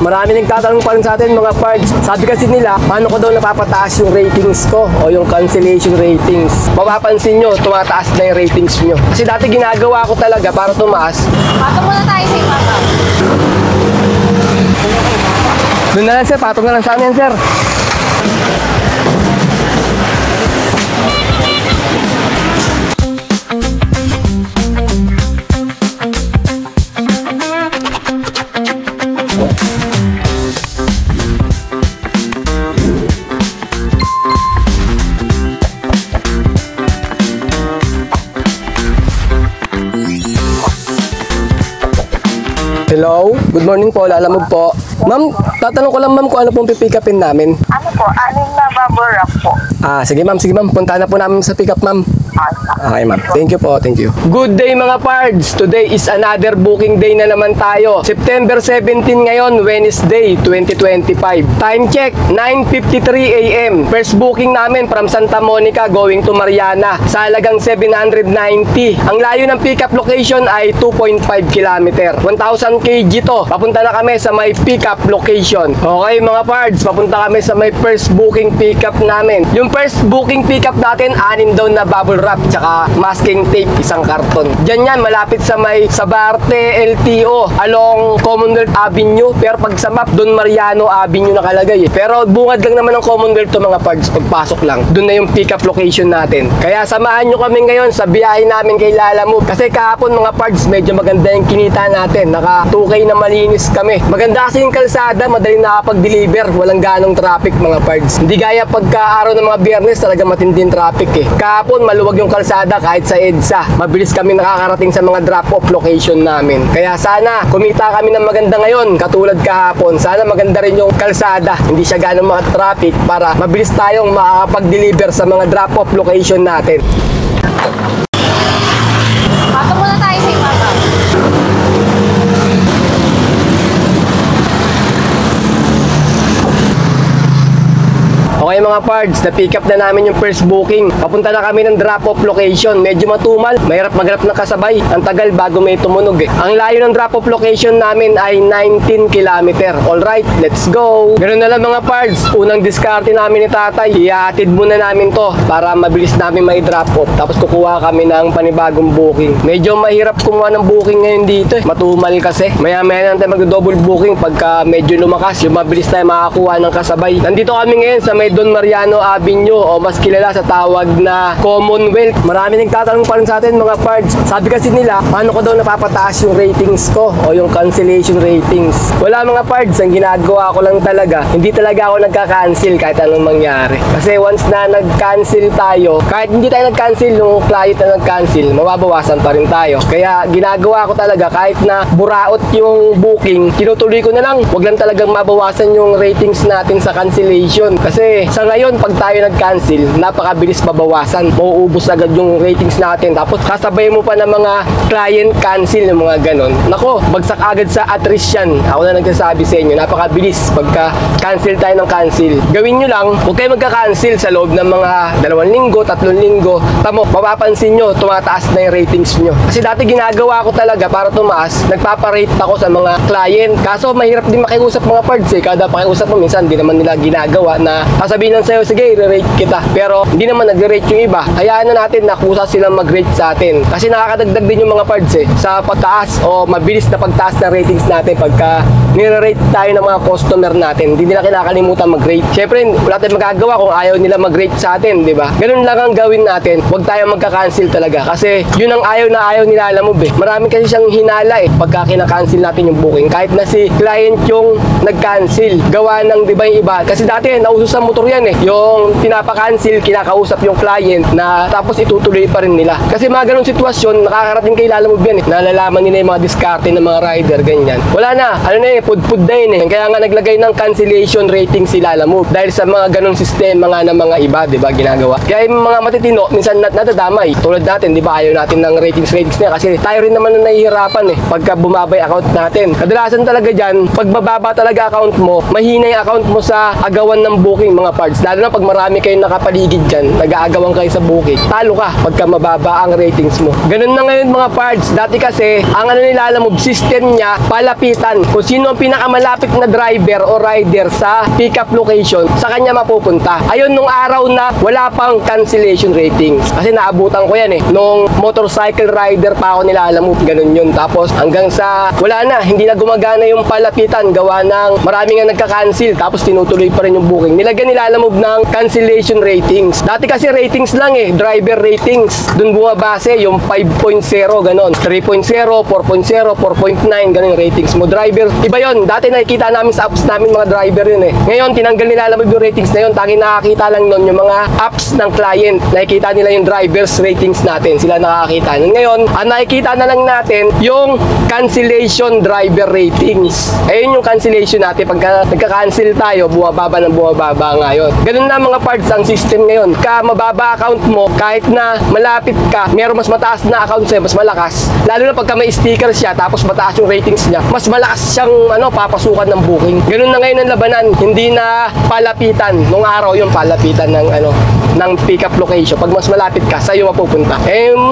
Marami nagtatanong pa rin sa atin mga pards. Sabi kasi nila, paano ko daw napapataas yung ratings ko o yung cancellation ratings. Mapapansin nyo, tumataas na yung ratings nyo. Kasi dati ginagawa ko talaga para tumaas. Patong muna tayo sa ibabaw. Doon na lang sir, patong na lang sa amin sir. Hello, good morning po, Lalamove po. Ma'am, tatanong ko lang ma'am kung ano pong pipick upin namin. Ano po? Anim na bubble wrap po. Sige ma'am, punta na po namin sa pick up ma'am. Okay ma'am, thank you po, thank you. Good day mga pards, today is another booking day na naman tayo. September 17 ngayon, Wednesday 2025. Time check, 9:53 AM. First booking namin from Santa Monica going to Mariana sa halagang 790. Ang layo ng pick up location ay 2.5 km. 1,000 kg to. Papunta na kami sa may pick up location. Okay mga pards, papunta kami sa may first booking pick up namin. Yung first booking pick up natin, 6 daw na bubble wrap tsaka masking tape, isang karton. Diyan yan, malapit sa may Sabarte LTO along Commonwealth Avenue. Pero pag sa map, Don Mariano Avenue nakalagay eh. Pero bungad lang naman ng Commonwealth to mga pards, pagpasok lang. Doon na yung pick up location natin. Kaya samahan nyo kami ngayon sa biyahe namin kay Lalamove. Kasi kahapon mga pards, medyo maganda yung kinita natin. Naka 2K na malinis kami. Maganda kasi yung kalsada, madaling nakapag-deliver. Walang ganong traffic mga pards. Hindi gaya pagka araw ng mga Biyernes, talaga matinding traffic eh. Kahapon, maluwag yung kalsada kahit sa EDSA. Mabilis kami nakakarating sa mga drop-off location namin. Kaya sana, kumita kami ng maganda ngayon, katulad kahapon. Sana maganda rin yung kalsada. Hindi siya ganong mga traffic para mabilis tayong makakapag-deliver sa mga drop-off location natin. Patong muna tayo sa ibabaw. Okay mga pards, na-pick up na namin yung first booking. Papunta na kami ng drop-off location. Medyo matumal, mahirap maghanap ng kasabay. Ang tagal bago may tumunog eh. Ang layo ng drop-off location namin ay 19 km. Alright, let's go! Ganoon na lang mga pards, unang diskarte namin ni tatay. Ihatid muna namin to para mabilis namin may drop-off. Tapos kukuha kami ng panibagong booking. Medyo mahirap kumuha ng booking ngayon dito eh. Matumal kasi. Maya-maya na tayo mag-double booking pagka medyo lumakas. Yung mabilis tayo makakuha ng kasabay. Nandito kami ngayon sa may Don Mariano Avenue o mas kilala sa tawag na Commonwealth. Marami nagtatanong pa rin sa atin mga pards. Sabi kasi nila, paano ko daw napapataas yung ratings ko o yung cancellation ratings. Wala mga pards, ang ginagawa ko lang talaga, hindi talaga ako nagka-cancel kahit anong mangyari. Kasi once na nag-cancel tayo, kahit hindi tayo nag-cancel, yung client na nag-cancel, mababawasan pa rin tayo. Kaya ginagawa ko talaga, kahit na buraot yung booking, tinutuloy ko na lang. Huwag lang talagang mabawasan yung ratings natin sa cancellation. Kasi sa ngayon, pag tayo nag-cancel, napakabilis mabawasan. Mauubos agad yung ratings natin. Tapos kasabay mo pa ng mga client cancel, yung mga ganon. Nako, bagsak agad sa attrition. Ako na nagsasabi sa inyo, napakabilis pagka cancel tayo ng cancel. Gawin nyo lang, huwag kayo magka-cancel sa loob ng mga 2 linggo, 3 linggo. Tamo, mapapansin nyo, tumataas na yung ratings nyo. Kasi dati ginagawa ko talaga para tumaas, nagpaparate ako sa mga client. Kaso mahirap din makiusap mga pards eh. Kada pakiusap mo, minsan di naman nila ginagawa na sabihin lang sa'yo, sige, i-rate kita. Pero hindi naman nag-rate yung iba. Hayaan na natin na kusa silang mag-rate sa atin. Kasi nakakadagdag din yung mga pards eh, sa pagtaas o mabilis na pagtaas na ratings natin pagka nire-rate tayo ng mga customer natin. Hindi nila kinakalimutan mag-rate. Siyempre, wala tayong magagawa kung ayaw nila mag-rate sa atin, di ba? Ganun lang ang gawin natin. Huwag tayo magka-cancel talaga. Kasi yun ang ayaw na ayaw nila Lalamove eh. Marami kasi siyang hinala eh pagka kinakancel natin yung booking. Kahit na si client yung nag-cancel. Gawa ng di ba yung iba. Kasi dati, nauso sa motor yan eh. Yung pinapa-cancel, kinakausap yung client na tapos itutuloy pa rin nila. Kasi mga ganun sitwasyon, nakakarating kay Lalamove yan eh. Nalalaman nila yung mga diskarte ng mga rider, ganyan. Wala na. Ano na eh, pud-pud na yun eh. Kaya nga naglagay ng cancellation rating si Lalamove. Dahil sa mga ganung sistema nga ng mga iba, di ba, ginagawa. Kaya yung mga matitino, minsan natadamay. Tulad natin, di ba, ayaw natin ng ratings na kasi tayo rin naman na nahihirapan eh pagka bumabay account natin. Kadalasan talaga dyan, pag bababa talaga account mo, mahina yung account mo sa agawan ng booking mga parts. Lalo na pag marami kayong nakapaligid dyan, nag-aagawan kayo sa booking, talo ka pagka mababa ang ratings mo. Ganun na ngayon mga parts. Dati kasi, ang ano ni Lalamove, system niya, palapitan. Kung sino ang pinakamalapit na driver o rider sa pick-up location, sa kanya mapupunta. Ayun, nung araw na wala pang cancellation ratings. Kasi naabutan ko yan nung motorcycle rider pa ako nilalamove, ganun yun. Tapos hanggang sa wala na, hindi na gumagana yung palapitan, gawa ng marami nga nagka-cancel, tapos tinutuloy pa rin yung booking. Nilagyan nilalamove ng cancellation ratings. Dati kasi ratings lang driver ratings. Dun bumabase yung 5.0, ganun. 3.0, 4.0, 4.9, ganun yung ratings mo. Driver, iba yun. Dati nakikita namin sa apps namin mga driver yun Ngayon, tinanggal nilalamove yung ratings na yun. Tanging nakakita lang nun yung mga apps ng client. Nakikita nila yung driver's ratings natin. Sila nakakita nun. Ngayon, ang nakikita na lang natin yung cancellation driver ratings. Ayun yung cancellation natin. Pagka nagka-cancel tayo, bumababa ng bumababa ngayon. Ganun na mga parts ang system ngayon. Mababa account mo, kahit na malapit ka, meron mas mataas na account sa'yo, mas malakas. Lalo na pagka may sticker siya, tapos mataas yung ratings niya, mas malakas siyang papasukan ng booking. Ganun na ngayon ang labanan, hindi na palapitan. Nung araw yung palapitan ng pick-up location. Pag mas malapit ka, sa'yo mapupunta.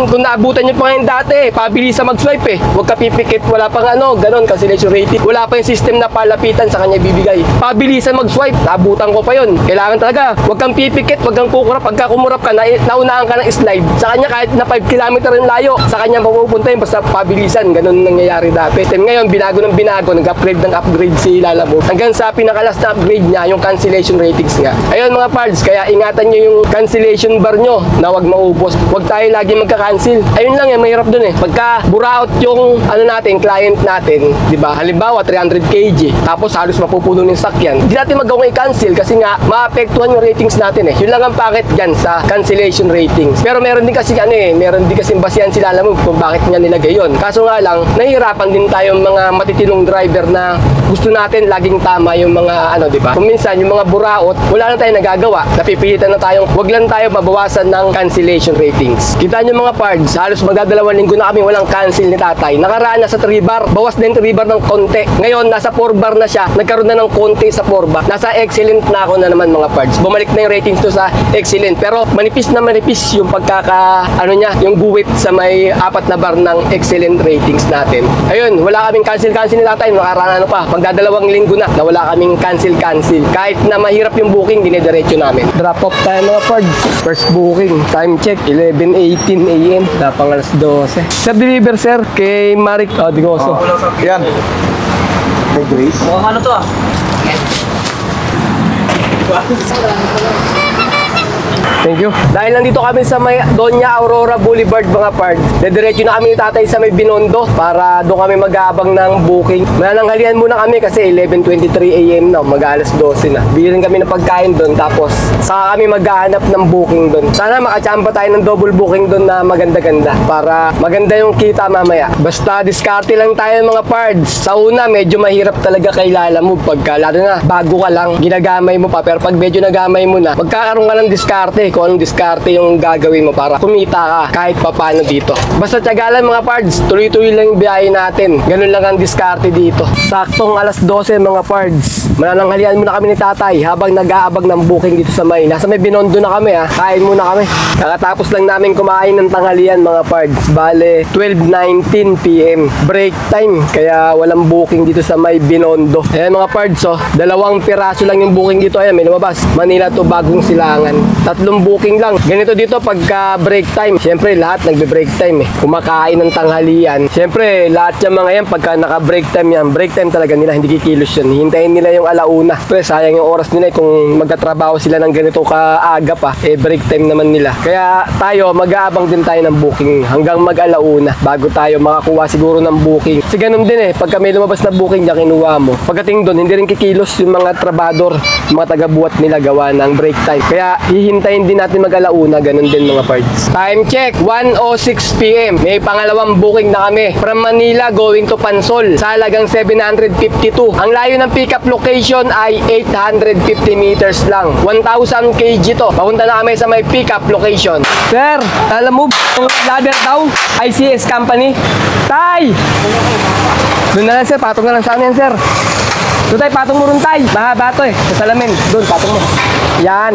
Kung naabutan nyo pa ngayon dati, pabilisan mag-swipe Huwag ka pipikit, wala pang ganun, cancellation rating. Wala pa yung system na palapitan sa kanya bibigay. Pabilisan mag-swipe, naabutan ko pa yun. Kailangan talaga, huwag kang pipikit, huwag kang kukurap. Pagka kumurap ka, naunahan ka ng slide. Sa kanya kahit na 5 km yung layo, sa kanya mapupunta yun, basta pabilisan. Ganun nangyayari dati. Ngayon, binago ng binago, nag-upgrade ng upgrade si Lalamove. Hanggang sa pinakalas na upgrade niya, yung cancellation ratings nga. Ayun mga parts, kaya ingatan nyo yung cancellation bar nyo na wag maubos. Wag tayo lagi magka-cancel. Ayun lang mahirap dun Pagka buraot yung natin, client natin, di ba? Halimbawa 300 kg, tapos halos mapupuno ng sakyan. Hindi natin magawang i-cancel kasi nga maapektuhan yung ratings natin Yun lang ang pakit dyan sa cancellation ratings. Pero meron din kasi meron din kasi basihan sila alam mo kung bakit niya nilagay yun. Kaso nga lang, nahihirapan din tayong mga matitinong driver na gusto natin laging tama yung mga di ba? Kung minsan yung mga buraot, wala na tayong nagagawa. Napipilitan na tayong wag lang tayo mabawasan ng cancellation ratings. Kita nyo mga pards, halos magdadalawang linggo na kami walang cancel ni tatay. Nakaraan na sa 3 bar, bawas din 3 bar ng konti. Ngayon, nasa 4 bar na siya, nagkaroon na ng konti sa 4 bar. Nasa excellent na ako na naman mga pards. Bumalik na yung ratings to sa excellent. Pero manipis na manipis yung yung guwit sa may 4 na bar ng excellent ratings natin. Ayun, wala kaming cancel ni tatay. Nakaraan pa, magdadalawang linggo na wala kaming cancel. Kahit na mahirap yung booking, dinidiretso namin. Drop off tayo mga pards. First booking, time check, 11:18 AM. Tapang alas 12. Sir, deliver sir, kay Marik Digoso. Yan. Hey Grace. Ano to Thank you. Dahil nandito kami sa may Doña Aurora Boulevard mga pards, dediretso na kami ni tatay sa may Binondo para doon kami mag-aabang ng booking. Manananghalian muna kami kasi 11:23 AM na, mag-alas 12 na. Bili rin kami ng pagkain doon tapos saka kami maghahanap ng booking doon. Sana makachamba tayo ng double booking doon na maganda-ganda para maganda yung kita mamaya. Basta diskarte lang tayo mga pards. Sa una medyo mahirap talaga kay Lalamove pagka lalo na bago ka lang, ginagamay mo pa, pero pag medyo nagamay mo na, magkakaroon ka ng diskarte kung anong diskarte yung gagawin mo para kumita ka kahit papano dito. Basta tiyagalan mga pards, tuloy-tuloy lang yung biyahe natin. Ganun lang ang diskarte dito. Saktong alas 12 mga pards. Manananghalian muna kami ni tatay habang nag-aabag ng booking dito sa may. Nasa may Binondo na kami Kain muna kami. Kakatapos lang namin kumain ng tanghalian mga pards. Bale, 12:19 PM. Break time. Kaya walang booking dito sa may Binondo. Ayan mga pards 2 piraso lang yung booking dito. Ayan, may lumabas. Manila to Bagong Silangan. 3 booking lang. Ganito dito pagka break time. Siyempre lahat nagbe-break time Kumakain ng tanghalian. Siyempre lahat yung mga yan pagka naka-break time yan. Break time talaga nila, hindi kikilos yun. Hintayin nila yung alauna. Pero sayang yung oras nila kung magtatrabaho sila ng ganito kaaga pa. Break time naman nila. Kaya tayo mag-aabang din tayo ng booking hanggang mag-alauna bago tayo makakuha siguro ng booking. Kasi ganun din pagka may lumabas na booking na kinuha mo. Pagdating doon, hindi rin kikilos yung mga trabador, mga taga-buhat nila gawa ng break time. Kaya hihintayin din natin mag-alauna, ganun din mga parts. Time check, 1:06 PM. May pangalawang booking na kami. From Manila going to Pansol sa halagang 752. Ang layo ng pickup location ay 850 meters lang. 1,000 kg to. Papunta na kami sa may pickup location. Sir, Lalamove, ladder daw, ICS company. Tay! Doon na lang sir, patong na lang saan yan sir. Doon tayo, patong mo rin tay. Mahaba to sa salamin. Doon, patong mo. Yan.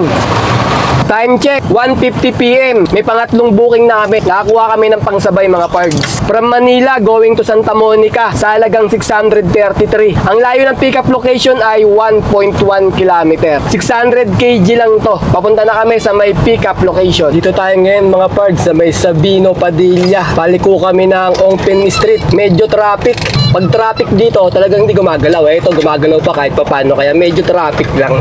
Time check, 1:50 PM. May pangatlong booking na kami. Nakakuha kami ng pangsabay mga pards. From Manila going to Santa Monica sa halagang 633. Ang layo ng pickup location ay 1.1 kilometer. 600 kg lang to. Papunta na kami sa may pickup location. Dito tayo ngayon mga pards sa may Sabino Padilla. Paliko kami ng Ongpin Street. Medyo traffic. Pag traffic dito, talagang hindi gumagalaw. Ito gumagalaw pa kahit papano. Kaya medyo traffic lang.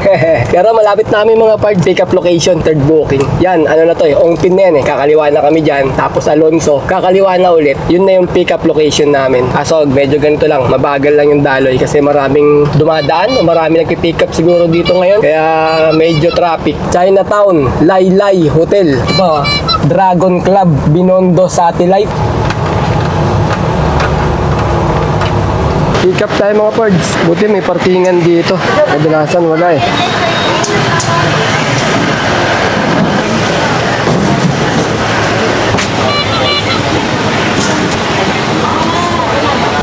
Pero malapit namin mga pards. Pickup location, third booking. Yan, ano na to eh. Ongpin na yan eh. Kakaliwa na kami dyan. Tapos Alonso. Kakaliwa na ulit. Yun na yung pickup location namin. Asog, medyo ganito lang. Mabagal lang yung daloy kasi maraming dumadaan. Maraming nagpipick up siguro dito ngayon. Kaya medyo traffic. Chinatown, Laylay Hotel. Ito, Dragon Club, Binondo Satellite. Pick up tayo mga pards. Buti may parkingan dito. Kadalasan wala eh.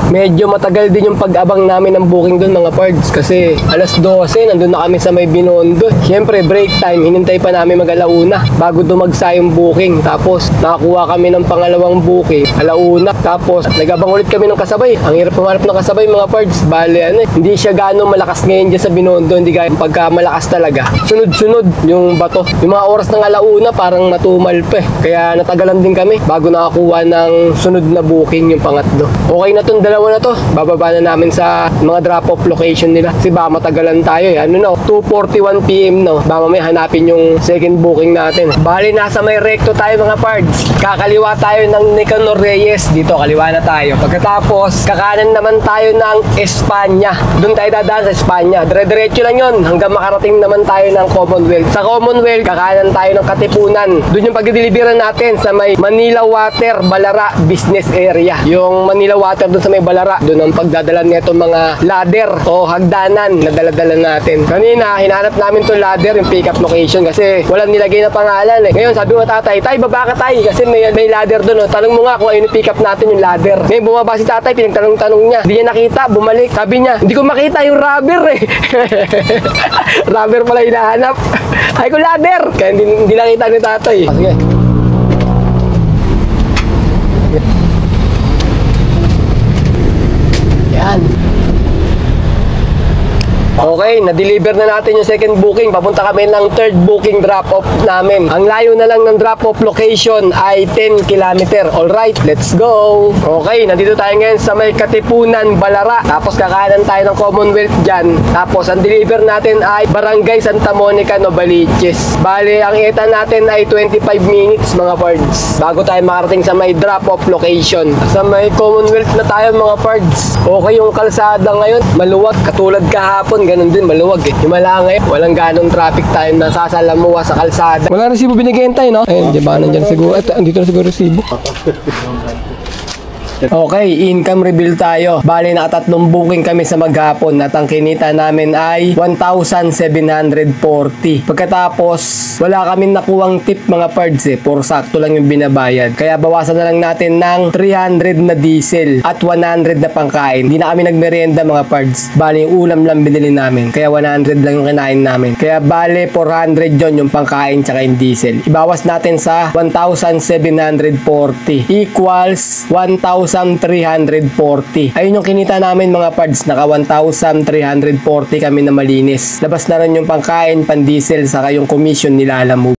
Medyo matagal din yung pag-abang namin ng booking doon mga pards kasi alas 12 nandun na kami sa may Binondo. Siyempre break time, hinintay pa namin mag-alauna bago dumagsa yung booking. Tapos nakakuha kami ng pangalawang booking, alauna. Tapos nag-abang ulit kami ng kasabay. Ang hirap pumarap ng kasabay mga pards. Bale hindi siya gano'ng malakas ngayon dyan sa Binondo. Hindi gaya pagka malakas talaga. Sunod-sunod yung bato. Yung mga oras ng alauna parang matumal pa eh. Kaya natagalan din kami bago nakakuha ng sunod na booking yung pangatlo. Okay na tong dalawa na to, bababa na namin sa mga drop-off location nila kasi baka matagalan tayo eh. 2:41 PM no. Baka may hanapin yung second booking natin. Bali, nasa may recto tayo mga pards. Kakaliwa tayo ng Nicanor Reyes. Dito, kaliwa na tayo. Pagkatapos, kakanan naman tayo ng Espanya. Doon tayo dadaan sa Espanya. Dire-diretso lang yun hanggang makarating naman tayo ng Commonwealth. Sa Commonwealth, kakanan tayo ng Katipunan. Doon yung pagdideliveran natin sa may Manila Water, Balara Business Area. Yung Manila Water doon sa may Balara, doon ang pagdadala nito mga ladder o hagdanan na daladala natin. Kanina, hinanap namin itong ladder, yung pickup location kasi walang nilagay na pangalan eh. Ngayon, sabi mo tatay, baba ka tay kasi may ladder doon. Oh. Tanong mo nga kung ayun yung pick up natin yung ladder. Ngayon, bumaba si tatay, pinagtanong-tanong niya. Hindi niya nakita, bumalik. Sabi niya, hindi ko makita yung rubber eh. Rubber pala hinahanap. Ay ko ladder! Kaya hindi nakita ni tatay. Sige. Yan. Okay, na-deliver na natin yung second booking. Papunta kami ng third booking drop-off namin. Ang layo na lang ng drop-off location ay 10 km. Alright, let's go! Okay, nandito tayo ngayon sa may Katipunan, Balara. Tapos kakanan tayo ng Commonwealth dyan. Tapos ang deliver natin ay Barangay Santa Monica, Novaliches. Bale, ang eta natin ay 25 minutes mga pards. Bago tayo makarating sa may drop-off location. Sa may Commonwealth na tayo mga pards. Okay yung kalsada ngayon. Maluwag, katulad kahapon. Ganun din, maluwag eh. Himala ngayon, walang ganong traffic time na sasalamuha sa kalsada. Wala resibo binigyan tayo, no? Ayun, di ba? Nandyan siguro. Ito, andito na siguro resibo. Okay, income reveal tayo. Bali, nakatatlong booking kami sa maghapon at ang kinita namin ay 1,740. Pagkatapos, wala kaming nakuwang tip mga pards eh. Puro sakto lang yung binabayad. Kaya bawasan na lang natin ng 300 na diesel at 100 na pangkain. Hindi na kami nagmerienda mga pards. Bali, yung ulam lang binili namin. Kaya 100 lang yung kinain namin. Kaya bali, 400 yon yung pangkain tsaka yung diesel. Ibawas natin sa 1,740 equals 1,340. Ayun yung kinita namin mga pards. Naka 1,340 kami na malinis. Labas na rin yung pangkain, pan-diesel, saka yung commission nila alam mo.